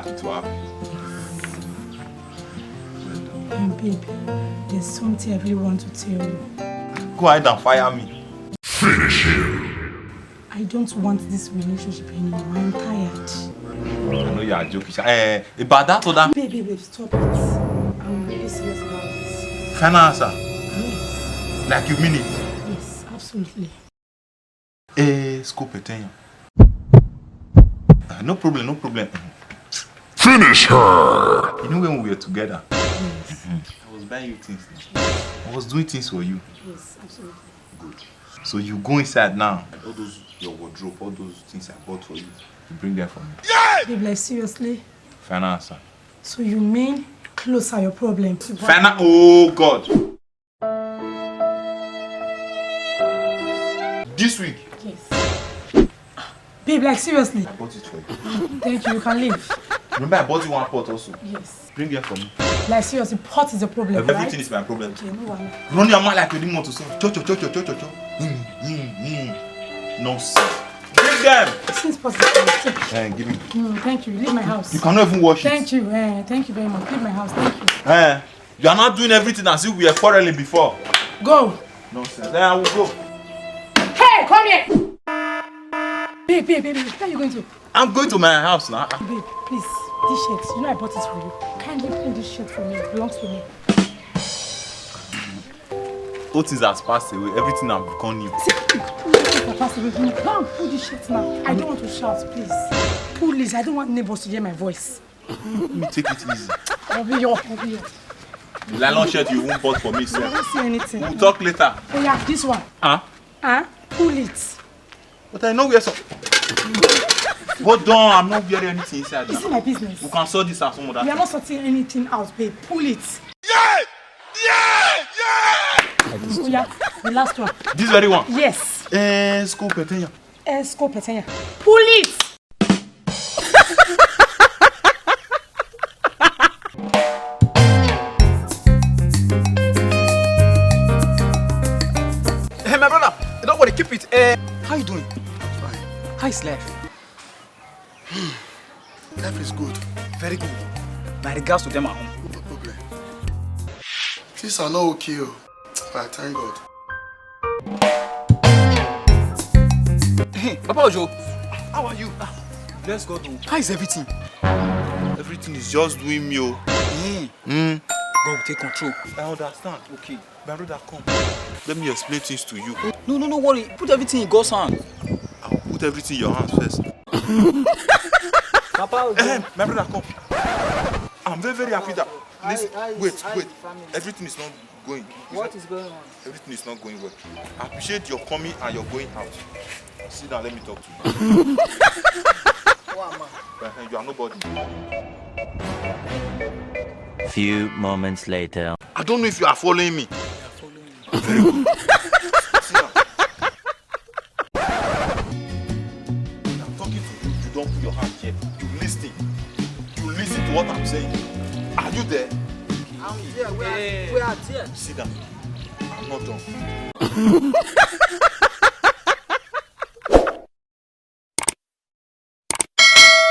happy to have you. Babe, there's something I really want to tell you. Go ahead and fire me. Finish him. I don't want this relationship anymore. I'm tired. I know you are joking. About that or that? Babe, stop it. I'm really serious about this. Final answer? Yes. Like you mean it? Yes, absolutely. Scope it. No problem. Finish her. You know when we were together? Yes. I was buying you things. I was doing things for you. Yes, absolutely. Good. So you go inside now. All those, your wardrobe, all those things I bought for you. You bring them for me. Yeah! Babe, like seriously? Final answer. So you mean clothes are your problem? Final. Oh God. This week. Yes. Babe, like seriously? I bought it for you. Thank you, you can leave. Remember I bought you one pot also? Yes. Bring it for me. Like seriously, pot is a problem, Everything right? is my problem. Okay, no one. Run your mouth like you didn't want to say. Cho. Nonsense. Bring them! Since pot is a problem. Give me. Thank you, leave my house. You cannot even wash Thank you very much. Leave my house, thank you. You are not doing everything as if we were quarreling before. Go! Nonsense. Then I will go. Hey, come here! Babe, where are you going to? I'm going to my house now. Babe, please, this shirt, you know I bought it for you. Kindly print this shirt for me, it belongs to me. All things has passed away, everything has become new. Come, pull this shirt now. I don't want to shout, please. Pull this, I don't want neighbors to hear my voice. Let me take it easy. I'll be your. The nylon shirt you won't bought for me, sir. I don't see anything. We'll talk later. Oh yeah, this one. Pull it. But I know where some. Hold on, I'm not wearing anything inside. Is it my business? We can sort this out some other time. We are not sorting anything out, babe. Pull it. Yeah! Oh yeah, the last one. This very one? Yes. Scope Petenya. Scope Petenya. Pull it! Hey, my brother, don't worry, keep it. How you doing? Fine. How is life? Life is good. Very good. My regards to them at home. No problem. Things are not okay, but thank God. Hey, Papa Ojo, How are you? Let's go to. how is everything? Everything is just doing me. God will take control. I understand. Okay. My brother, come. Let me explain things to you. No worry. Put everything in God's hand. I'll put everything in your hands first. Papa Ojo. My brother, come. I'm very happy that. Listen, wait. family. Everything is not going. What is going on? Everything is not going well. I appreciate your coming and your going out. Sit down, let me talk to you. Who am I? You are nobody. Few moments later. I don't know if you are following me. I am following you. Very good. Sit down. I'm talking to you. You don't put your hand here. You listen. You listen to what I'm saying. Are you there? I'm here. We are there. Sit down. I'm not done.